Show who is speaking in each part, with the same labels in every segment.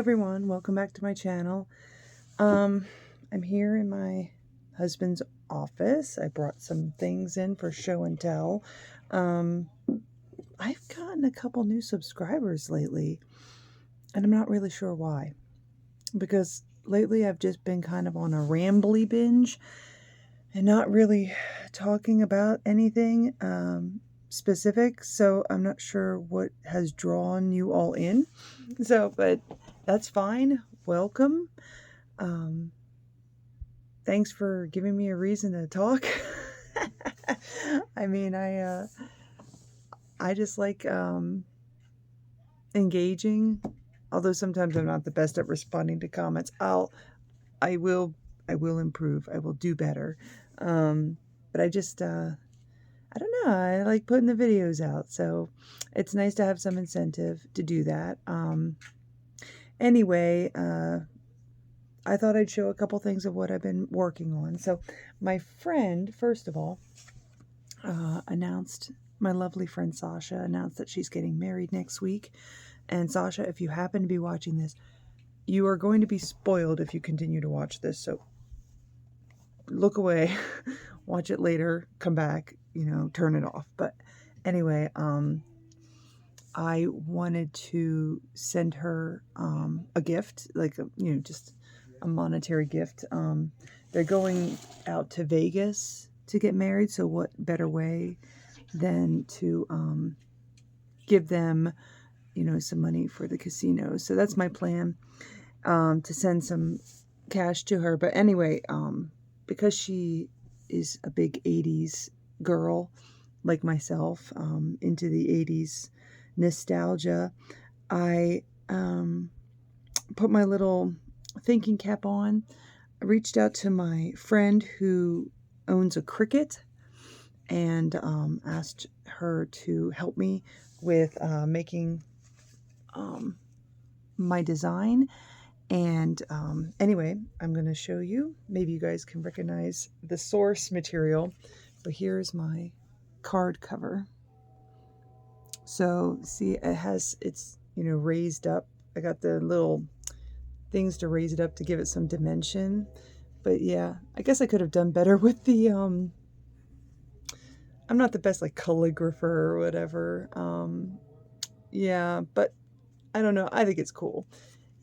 Speaker 1: everyone, welcome back to my channel. I'm here in my husband's office. I brought some things in for show and tell. I've gotten a couple new subscribers lately, and I'm not really sure why. Because lately I've just been kind of on a rambly binge and not really talking about anything specific, so I'm not sure what has drawn you all in. But that's fine. Welcome. Thanks for giving me a reason to talk. I mean, I just like engaging, although sometimes I'm not the best at responding to comments. I will improve. I will do better. But I just I don't know. I like putting the videos out, so it's nice to have some incentive to do that. Anyway, I thought I'd show a couple things of what I've been working on. So my friend, first of all, announced, my lovely friend Sasha announced that she's getting married next week. And Sasha, if you happen to be watching this, you are going to be spoiled if you continue to watch this. So look away, watch it later, come back, turn it off. But anyway, I wanted to send her a gift, like, just a monetary gift. They're going out to Vegas to get married, so what better way than to give them, some money for the casino. So that's my plan, to send some cash to her. But anyway, because she is a big 80s girl like myself, into the 80s nostalgia, I put my little thinking cap on. I reached out to my friend who owns a Cricut and asked her to help me with making my design. And anyway, I'm going to show you. Maybe you guys can recognize the source material. But here's my card cover. So see, it's raised up. I got the little things to raise it up to give it some dimension. But yeah, I guess I could have done better with the I'm not the best like calligrapher or whatever. Yeah, but I don't know. I think it's cool.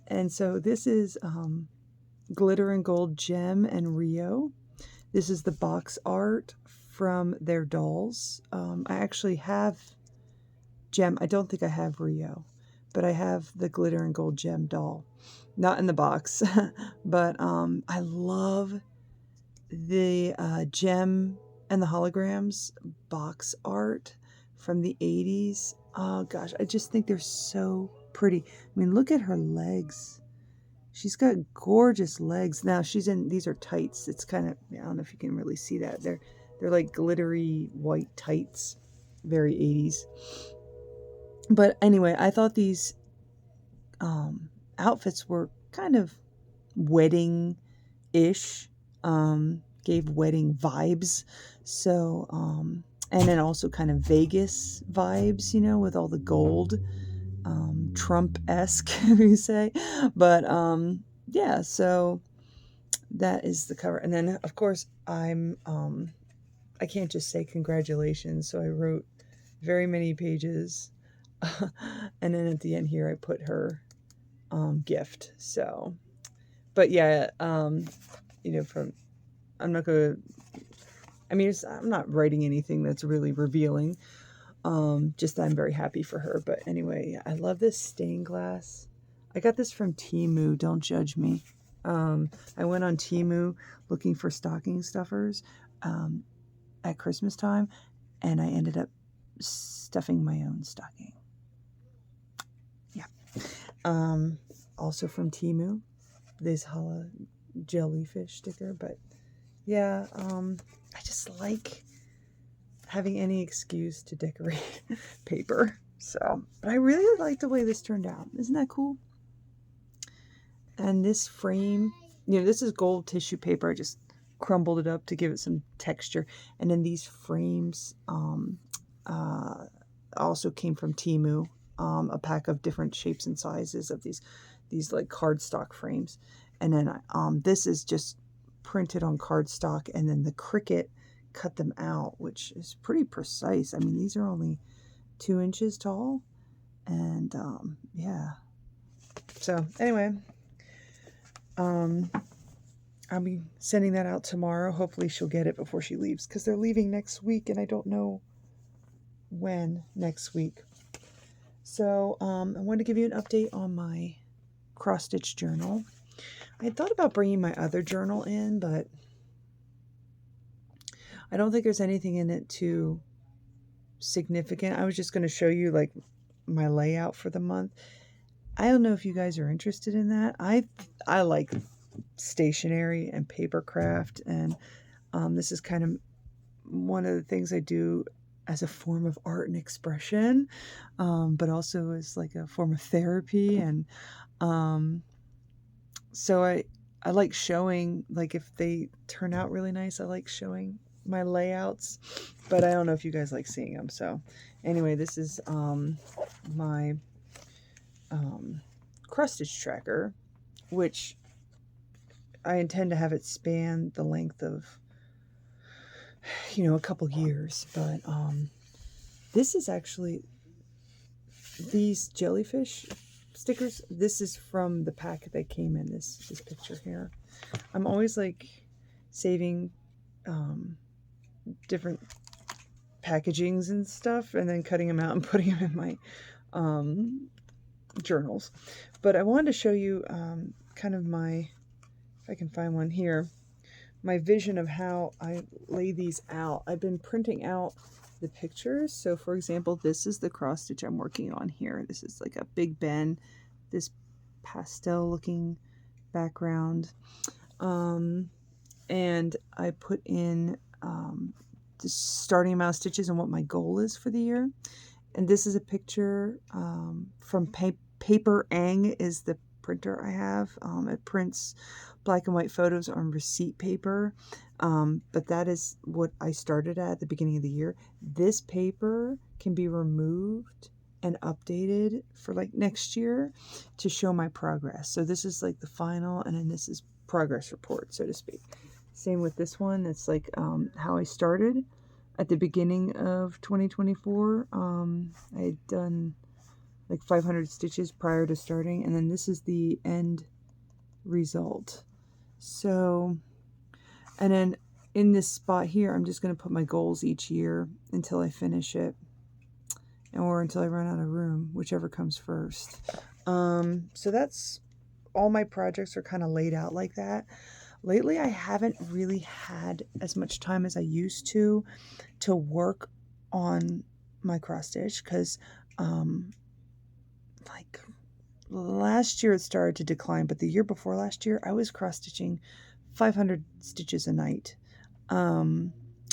Speaker 1: And so this is Glitter and Gold Gem and Rio. This is the box art from their dolls. I actually have Gem. I don't think I have Rio, but I have the Glitter and Gold Gem doll. Not in the box, but I love the Gem and the holograms box art from the 80s. Oh gosh, I just think they're so pretty. I mean, look at her legs. She's got gorgeous legs. Now these are tights. It's kind of, I don't know if you can really see that. They're like glittery white tights, very 80s. But anyway, I thought these outfits were kind of wedding-ish, gave wedding vibes. So, and then also kind of Vegas vibes, with all the gold, Trump-esque, if you say. But, yeah, so that is the cover. And then, of course, I can't just say congratulations, so I wrote very many pages. And then at the end here, I put her gift. So, but yeah, I'm not gonna, I'm not writing anything that's really revealing. Just that I'm very happy for her. But anyway, I love this stained glass. I got this from Temu. Don't judge me. I went on Temu looking for stocking stuffers at Christmas time, and I ended up stuffing my own stocking. Yeah. Also from Temu, this Hala jellyfish sticker. But yeah, I just like having any excuse to decorate paper. So, but I really like the way this turned out. Isn't that cool? And this frame, this is gold tissue paper. I just crumbled it up to give it some texture. And then these frames also came from Temu. A pack of different shapes and sizes of these these like cardstock frames. And then this is just printed on cardstock, and then the Cricut cut them out, which is pretty precise. I mean, these are only 2 inches tall, and yeah. So anyway, I'll be sending that out tomorrow. Hopefully she'll get it before she leaves, because they're leaving next week, and I don't know when next week. So I want to give you an update on my cross-stitch journal. I had thought about bringing my other journal in, but I don't think there's anything in it too significant. I was just going to show you like my layout for the month. I don't know if you guys are interested in that. I like stationery and paper craft, and this is kind of one of the things I do as a form of art and expression, but also as like a form of therapy. And so I like showing, like if they turn out really nice, I like showing my layouts, but I don't know if you guys like seeing them. So anyway, this is my cross stitch tracker, which I intend to have it span the length of, a couple years. But this is actually, these jellyfish stickers, this is from the pack that came in this picture here. I'm always like saving different packagings and stuff, and then cutting them out and putting them in my journals. But I wanted to show you kind of my, if I can find one here, my vision of how I lay these out. I've been printing out the pictures. So for example, this is the cross stitch I'm working on here. This is like a Big Ben, this pastel looking background. And I put in the starting amount of stitches and what my goal is for the year. And this is a picture from Paper Ang is the printer I have. It prints black and white photos on receipt paper. But that is what I started at the beginning of the year. This paper can be removed and updated for like next year to show my progress. So this is like the final, and then this is progress report, so to speak. Same with this one. It's like how I started at the beginning of 2024. I had done like 500 stitches prior to starting, and then this is the end result. So, and then in this spot here, I'm just going to put my goals each year until I finish it, or until I run out of room, whichever comes first. So that's all my projects are kind of laid out like that. Lately, I haven't really had as much time as I used to work on my cross stitch, because like last year it started to decline, but the year before last year I was cross stitching 500 stitches a night.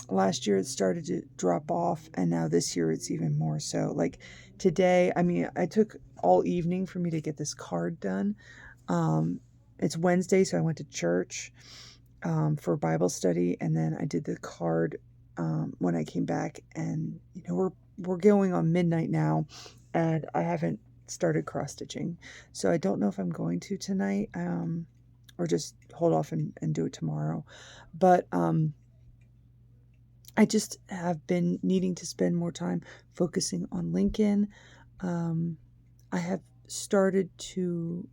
Speaker 1: Last year it started to drop off, and now this year it's even more so. Like today, I mean, I took all evening for me to get this card done. It's Wednesday, so I went to church for Bible study, and then I did the card when I came back. And we're going on midnight now, and I haven't started cross stitching, so I don't know if I'm going to tonight, or just hold off and do it tomorrow. But I just have been needing to spend more time focusing on Lincoln. I have started to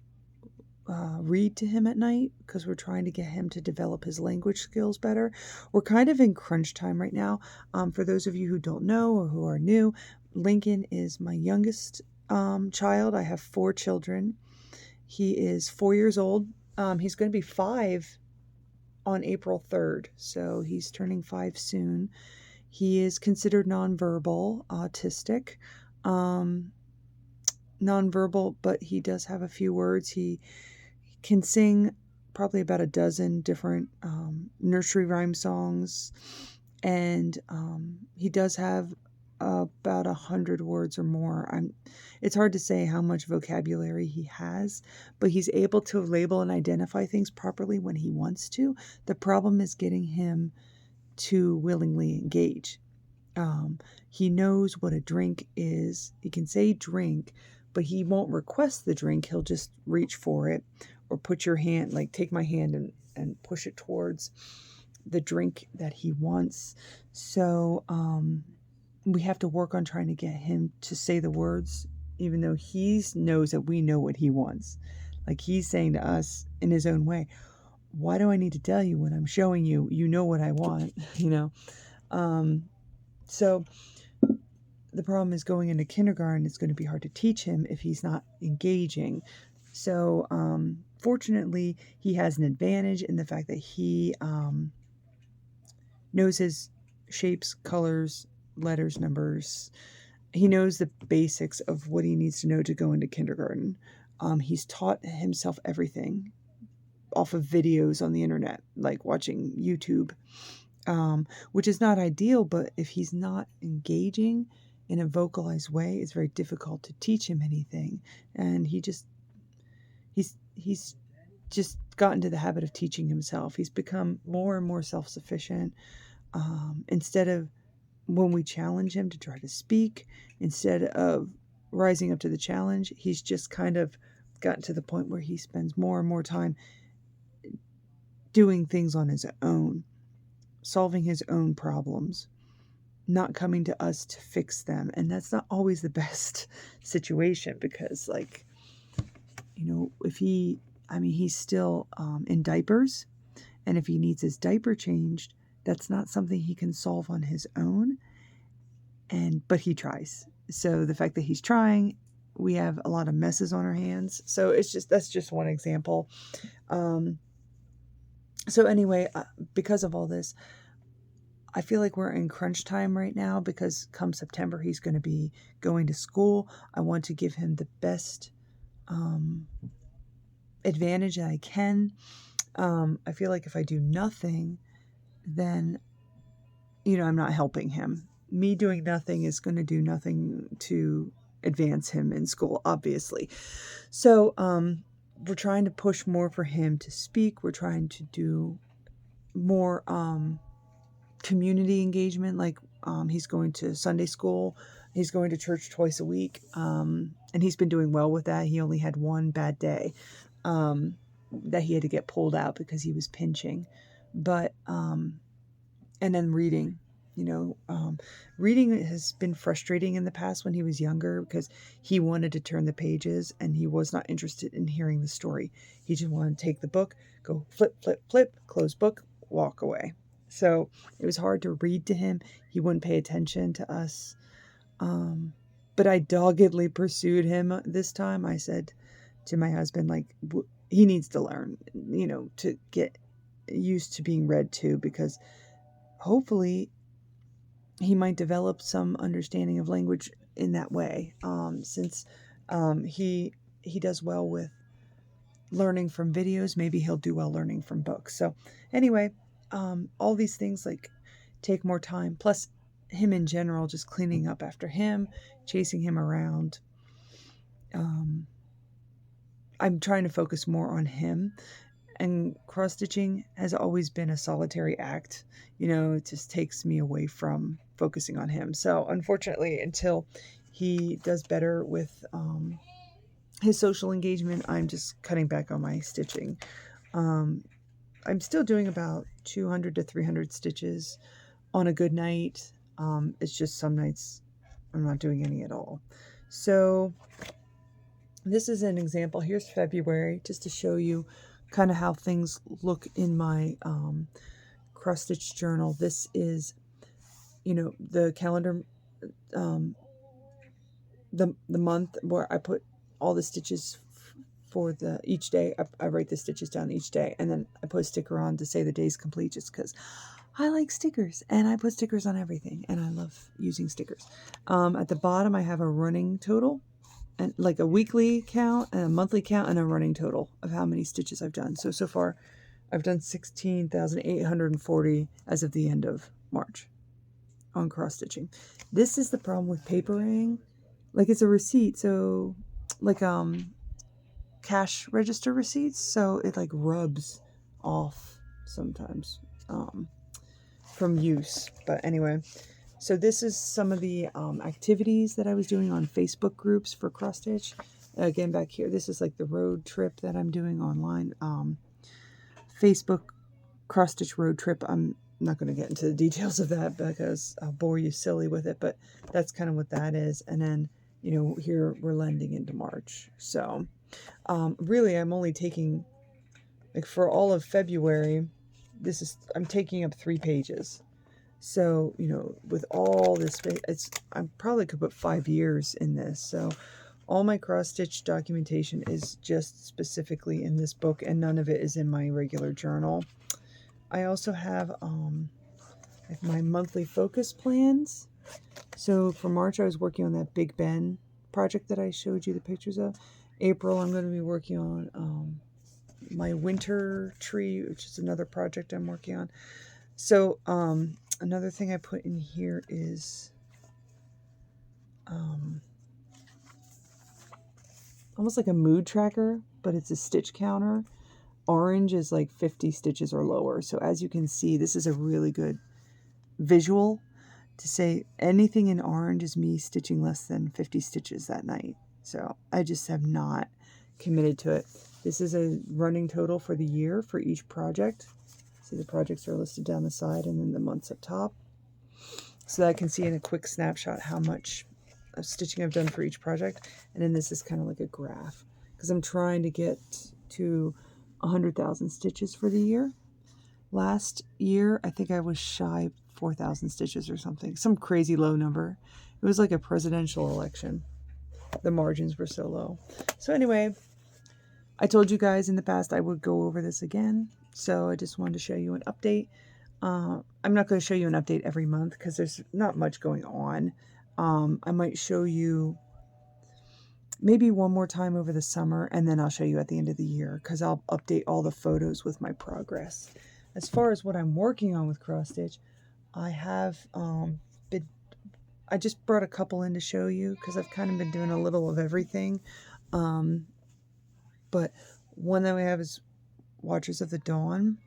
Speaker 1: read to him at night, because we're trying to get him to develop his language skills better. We're kind of in crunch time right now. For those of you who don't know or who are new, Lincoln is my youngest child. I have 4 children. He is 4 years old. He's going to be 5 on April 3rd, so he's turning 5 soon. He is considered nonverbal, autistic, nonverbal, but he does have a few words. He can sing probably about a dozen different nursery rhyme songs, and he does have about 100 words or more. It's hard to say how much vocabulary he has, but he's able to label and identify things properly when he wants to. The problem is getting him to willingly engage. He knows what a drink is. He can say drink, but he won't request the drink. He'll just reach for it or put your hand, like take my hand and push it towards the drink that he wants. So we have to work on trying to get him to say the words, even though he knows that we know what he wants. Like he's saying to us in his own way, why do I need to tell you when I'm showing you? You know what I want, you know? So the problem is going into kindergarten, it's going to be hard to teach him if he's not engaging. So fortunately, he has an advantage in the fact that he knows his shapes, colors, letters, numbers. He knows the basics of what he needs to know to go into kindergarten. He's taught himself everything off of videos on the internet, like watching YouTube, which is not ideal, but if he's not engaging in a vocalized way, it's very difficult to teach him anything. And he's just gotten to the habit of teaching himself. He's become more and more self-sufficient. Instead of when we challenge him to try to speak, instead of rising up to the challenge, he's just kind of gotten to the point where he spends more and more time doing things on his own, solving his own problems, not coming to us to fix them. And that's not always the best situation because, like, you know, he's still in diapers. And if he needs his diaper changed, that's not something he can solve on his own. But he tries. So the fact that he's trying, we have a lot of messes on our hands. So that's just one example. So anyway, because of all this, I feel like we're in crunch time right now because come September, he's going to be going to school. I want to give him the best advantage that I can. I feel like if I do nothing, then, you know, I'm not helping him. Me doing nothing is going to do nothing to advance him in school, obviously. So we're trying to push more for him to speak. We're trying to do more community engagement, like he's going to Sunday school, he's going to church twice a week, and he's been doing well with that. He only had one bad day that he had to get pulled out because he was pinching. But and then reading, you know, reading has been frustrating in the past when he was younger because he wanted to turn the pages and he was not interested in hearing the story. He just wanted to take the book, go flip, flip, flip, close book, walk away. So it was hard to read to him. He wouldn't pay attention to us. But I doggedly pursued him this time. I said to my husband, like, he needs to learn, you know, to get used to being read to, because hopefully he might develop some understanding of language in that way. Since he does well with learning from videos, maybe he'll do well learning from books. So anyway, all these things like take more time, plus him in general, just cleaning up after him, chasing him around. I'm trying to focus more on him, and cross-stitching has always been a solitary act. You know, it just takes me away from focusing on him. So unfortunately, until he does better with his social engagement, I'm just cutting back on my stitching. I'm still doing about 200 to 300 stitches on a good night. It's just some nights I'm not doing any at all. So this is an example. Here's February, just to show you kind of how things look in my cross stitch journal. This is, you know, the calendar, the month where I put all the stitches for each day. I write the stitches down each day, and then I put a sticker on to say the day's complete, just because I like stickers, and I put stickers on everything, and I love using stickers. At the bottom, I have a running total, and like a weekly count and a monthly count and a running total of how many stitches I've done. So far I've done 16,840 as of the end of March on cross stitching. This is the problem with papering. Like, it's a receipt, so like cash register receipts, so it like rubs off sometimes from use. But anyway, So this is some of the activities that I was doing on Facebook groups for cross stitch. Again, back here, this is like the road trip that I'm doing online. Facebook cross stitch road trip. I'm not going to get into the details of that because I'll bore you silly with it, but that's kind of what that is. And then, you know, here we're lending into March. So really, I'm only taking, like, for all of February, I'm taking up 3 pages. So, you know, with all this, I probably could put 5 years in this. So all my cross-stitch documentation is just specifically in this book, and none of it is in my regular journal. I also have my monthly focus plans. So for March, I was working on that Big Ben project that I showed you the pictures of. April, I'm going to be working on my winter tree, which is another project I'm working on. So another thing I put in here is almost like a mood tracker, but it's a stitch counter. Orange is like 50 stitches or lower. So as you can see, this is a really good visual to say anything in orange is me stitching less than 50 stitches that night. So I just have not committed to it. This is a running total for the year for each project. See, the projects are listed down the side and then the months up top. So that I can see in a quick snapshot how much of stitching I've done for each project. And then this is kind of like a graph because I'm trying to get to 100,000 stitches for the year. Last year, I think I was shy 4,000 stitches or something. Some crazy low number. It was like a presidential election. The margins were so low. So anyway, I told you guys in the past I would go over this again. So I just wanted to show you an update. I'm not going to show you an update every month because there's not much going on. I might show you maybe one more time over the summer, and then I'll show you at the end of the year because I'll update all the photos with my progress. As far as what I'm working on with cross stitch, I have I just brought a couple in to show you because I've kind of been doing a little of everything. But one that we have is Watchers of the Dawn,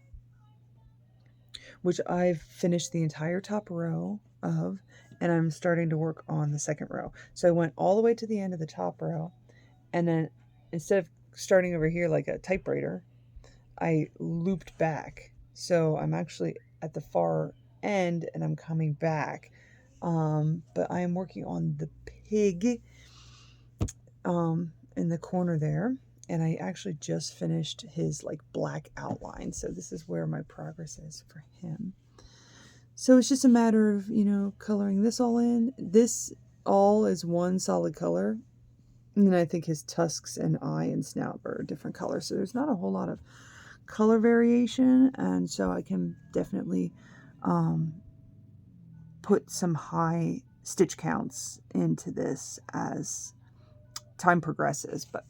Speaker 1: which I've finished the entire top row of, and I'm starting to work on the second row. So I went all the way to the end of the top row, and then instead of starting over here like a typewriter, I looped back. So I'm actually at the far end and I'm coming back. But I am working on the pig in the corner there. And I actually just finished his like black outline. So this is where my progress is for him. So it's just a matter of, you know, coloring this all in. This all is one solid color. And then I think his tusks and eye and snout are a different color. So there's not a whole lot of color variation. And so I can definitely put some high stitch counts into this as time progresses. But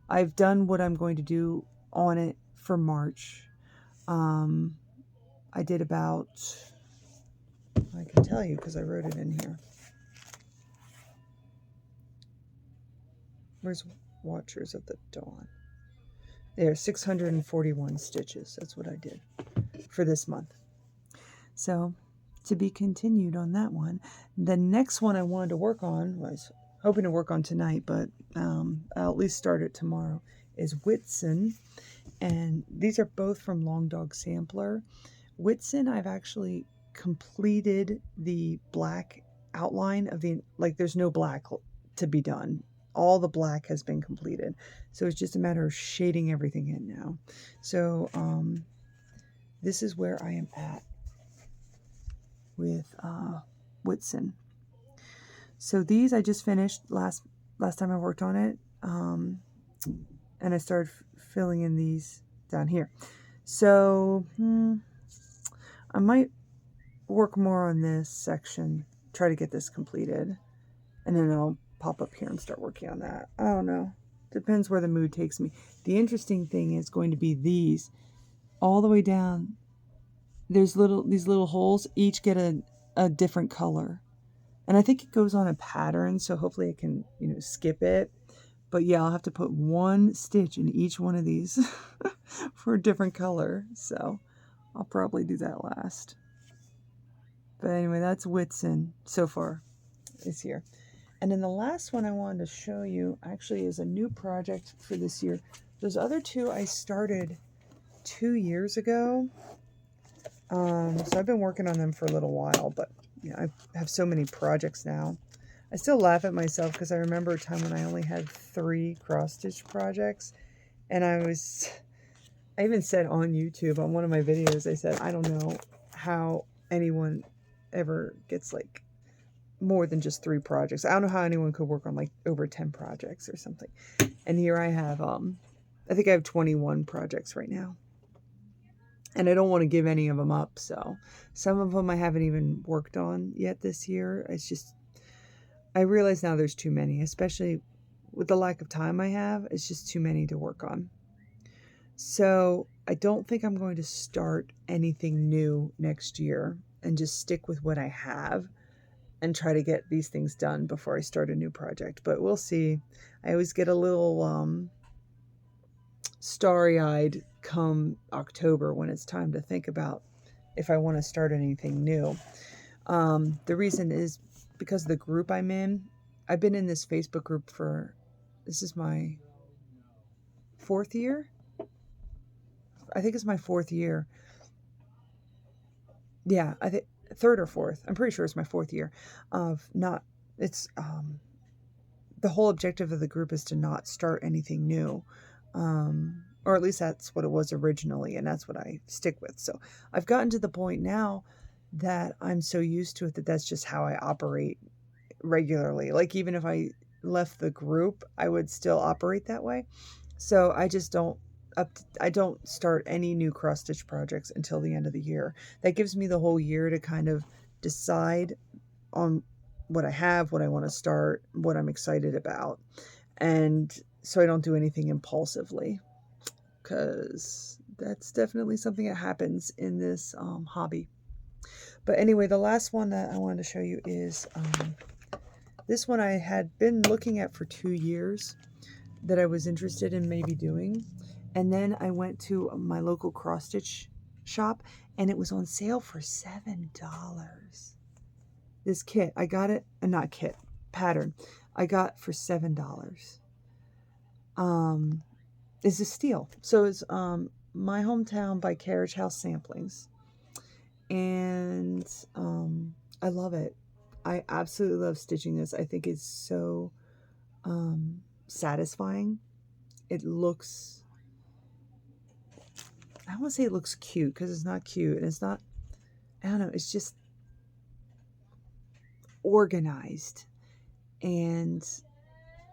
Speaker 1: I've done what I'm going to do on it for March. I did about, I can tell you because I wrote it in here. Where's Watchers of the Dawn? There, 641 stitches. That's what I did for this month. So, to be continued on that one. The next one I wanted to work on, was hoping to work on tonight, but I'll at least start it tomorrow, is Whitsun. And these are both from Long Dog Sampler. Whitsun, I've actually completed the black outline of the, like there's no black to be done. All the black has been completed. So it's just a matter of shading everything in now. So this is where I am at with Whitsun. So these I just finished last time I worked on it. And I started filling in these down here. So I might work more on this section, try to get this completed, and then I'll pop up here and start working on that. I don't know. Depends where the mood takes me. The interesting thing is going to be these all the way down. There's these little holes, each get a different color. And I think it goes on a pattern, so hopefully I can, you know, skip it. But yeah, I'll have to put one stitch in each one of these for a different color. So I'll probably do that last. But anyway, that's Whitson so far this year. And then the last one I wanted to show you actually is a new project for this year. Those other two I started 2 years ago. So I've been working on them for a little while, but you know, I have so many projects now. I still laugh at myself because I remember a time when I only had 3 cross-stitch projects, and I even said on YouTube, on one of my videos, I said, I don't know how anyone ever gets like more than just 3 projects. I don't know how anyone could work on like over 10 projects or something. And here I have, I think I have 21 projects right now. And I don't want to give any of them up, so some of them I haven't even worked on yet this year. It's just, I realize now there's too many, especially with the lack of time I have. It's just too many to work on. So I don't think I'm going to start anything new next year and just stick with what I have and try to get these things done before I start a new project. But we'll see. I always get a little starry-eyed come October when it's time to think about if I want to start anything new. The reason is because of the group I'm in. I've been in this Facebook group this is my 4th year. I think it's my 4th year. Yeah, I think 3rd or 4th. I'm pretty sure it's my 4th year of not. It's the whole objective of the group is to not start anything new. Or at least that's what it was originally, and that's what I stick with. So I've gotten to the point now that I'm so used to it that that's just how I operate regularly. Like even if I left the group, I would still operate that way. So I just I don't start any new cross stitch projects until the end of the year. That gives me the whole year to kind of decide on what I have, what I want to start, what I'm excited about. And so I don't do anything impulsively, because that's definitely something that happens in this hobby. But anyway, the last one that I wanted to show you is this one I had been looking at for 2 years that I was interested in maybe doing. And then I went to my local cross stitch shop and it was on sale for $7. This kit, I got it, not kit, pattern, I got for $7. Is a steal. So it's My Hometown by Carriage House Samplings. And I love it. I absolutely love stitching this. I think it's so satisfying. It looks, I don't want to say it looks cute because it's not cute. And it's not, I don't know, it's just organized. And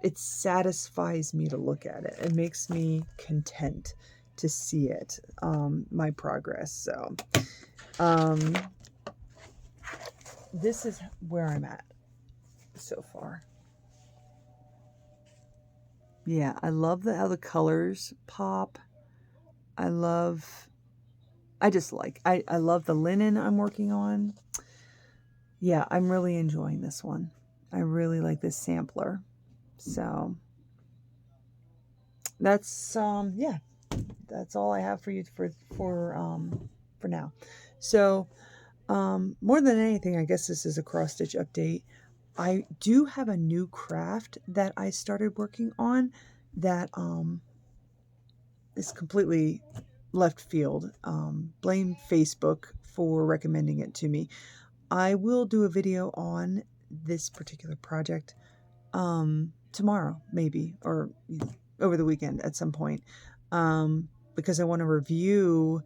Speaker 1: it satisfies me to look at it. It makes me content to see it, my progress. So this is where I'm at so far. Yeah, I love how the colors pop. I love the linen I'm working on. Yeah, I'm really enjoying this one. I really like this sampler. So that's yeah, that's all I have for you for now. So more than anything, I guess this is a cross stitch update. I do have a new craft that I started working on that is completely left field. Blame Facebook for recommending it to me. I will do a video on this particular project tomorrow, maybe, or over the weekend at some point, because I want to review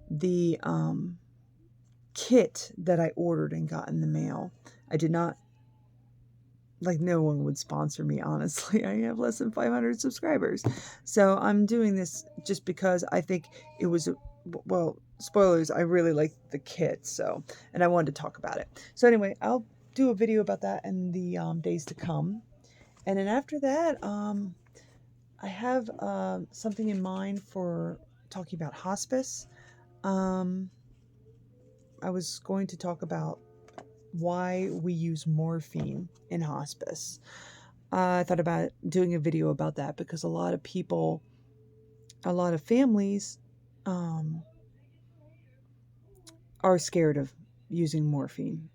Speaker 1: the kit that I ordered and got in the mail. I did not, like, no one would sponsor me, honestly. I have less than 500 subscribers. So I'm doing this just because I think it was, well, spoilers, I really like the kit, so, and I wanted to talk about it. So anyway, I'll do a video about that in the days to come. And then after that, I have something in mind for talking about hospice. I was going to talk about why we use morphine in hospice. I thought about doing a video about that because a lot of people, a lot of families are scared of using morphine.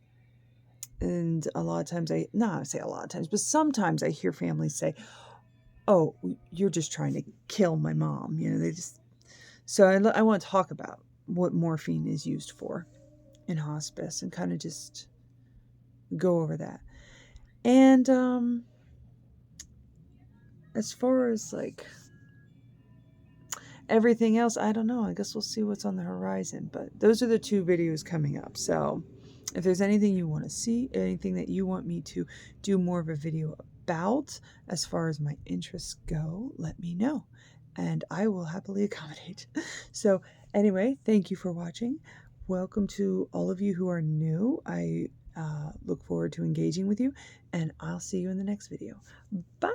Speaker 1: And a lot of times I say a lot of times, but sometimes I hear families say, oh, you're just trying to kill my mom. So I want to talk about what morphine is used for in hospice and kind of just go over that. And as far as like everything else, I don't know. I guess we'll see what's on the horizon. But those are the 2 videos coming up. So if there's anything you want to see, anything that you want me to do more of a video about as far as my interests go, let me know. And I will happily accommodate. So anyway, thank you for watching. Welcome to all of you who are new. I look forward to engaging with you, and I'll see you in the next video. Bye!